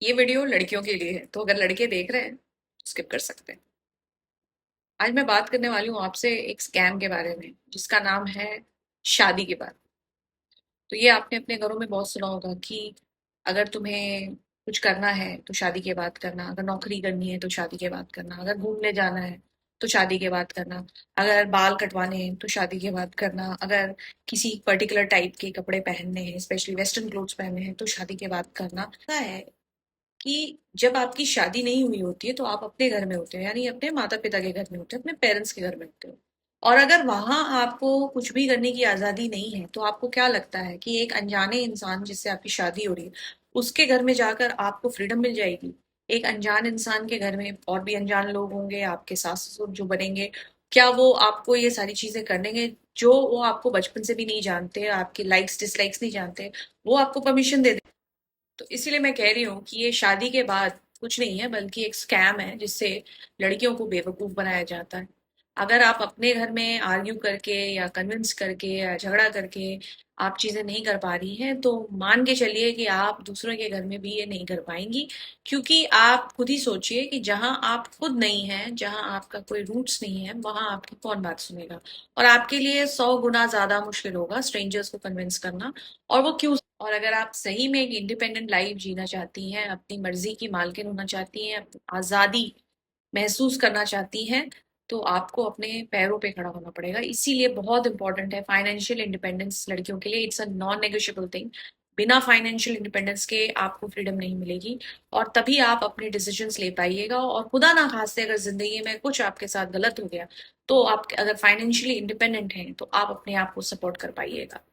ये वीडियो लड़कियों के लिए है, तो अगर लड़के देख रहे हैं तो स्किप कर सकते हैं। आज मैं बात करने वाली हूँ आपसे एक स्कैम के बारे में जिसका नाम है शादी के बाद। तो ये आपने अपने घरों में बहुत सुना होगा कि अगर तुम्हें कुछ करना है तो शादी के बाद करना, अगर नौकरी करनी है तो शादी के बाद करना, अगर घूमने जाना है तो शादी के बाद करना, अगर बाल कटवाने हैं तो शादी के बाद करना, अगर किसी पर्टिकुलर टाइप के कपड़े पहनने हैं, स्पेशली वेस्टर्न क्लोथ्स पहनने हैं तो शादी के बाद करना। पता है कि जब आपकी शादी नहीं हुई होती है तो आप अपने घर में होते हो, यानी अपने माता पिता के घर में होते हो, अपने पेरेंट्स के घर में होते हो। और अगर वहां आपको कुछ भी करने की आजादी नहीं है तो आपको क्या लगता है कि एक अनजाने इंसान जिससे आपकी शादी हो रही है उसके घर में जाकर आपको फ्रीडम मिल जाएगी? एक अनजान इंसान के घर में और भी अनजान लोग होंगे, आपके सास ससुर जो बनेंगे, क्या वो आपको ये सारी चीजें कर देंगे जो वो आपको बचपन से भी नहीं जानते, आपके लाइक्स डिसलाइक्स नहीं जानते, वो आपको परमिशन दे? तो इसीलिए मैं कह रही हूँ कि ये शादी के बाद कुछ नहीं है बल्कि एक स्कैम है जिससे लड़कियों को बेवकूफ बनाया जाता है। अगर आप अपने घर में आर्ग्यू करके या कन्विंस करके या झगड़ा करके आप चीजें नहीं कर पा रही हैं तो मान के चलिए कि आप दूसरों के घर में भी ये नहीं कर पाएंगी। क्योंकि आप खुद ही सोचिए कि जहां आप खुद नहीं हैं, जहां आपका कोई रूट्स नहीं है, वहां आपकी कौन बात सुनेगा? और आपके लिए 100 गुना ज्यादा मुश्किल होगा स्ट्रेंजर्स को कन्विंस करना। और वो क्यों? और अगर आप सही में एक इंडिपेंडेंट लाइफ जीना चाहती हैं, अपनी मर्जी की मालकिन होना चाहती हैं, आजादी महसूस करना चाहती हैं, तो आपको अपने पैरों पे खड़ा होना पड़ेगा। इसीलिए बहुत इंपॉर्टेंट है फाइनेंशियल इंडिपेंडेंस लड़कियों के लिए। It's a non negotiable thing. बिना फाइनेंशियल इंडिपेंडेंस के आपको फ्रीडम नहीं मिलेगी और तभी आप अपने डिसीजंस ले पाइएगा। और खुदा ना खास्ते अगर जिंदगी में कुछ आपके साथ गलत हो गया तो आप अगर फाइनेंशियली इंडिपेंडेंट हैं तो आप अपने आप को सपोर्ट कर पाइएगा।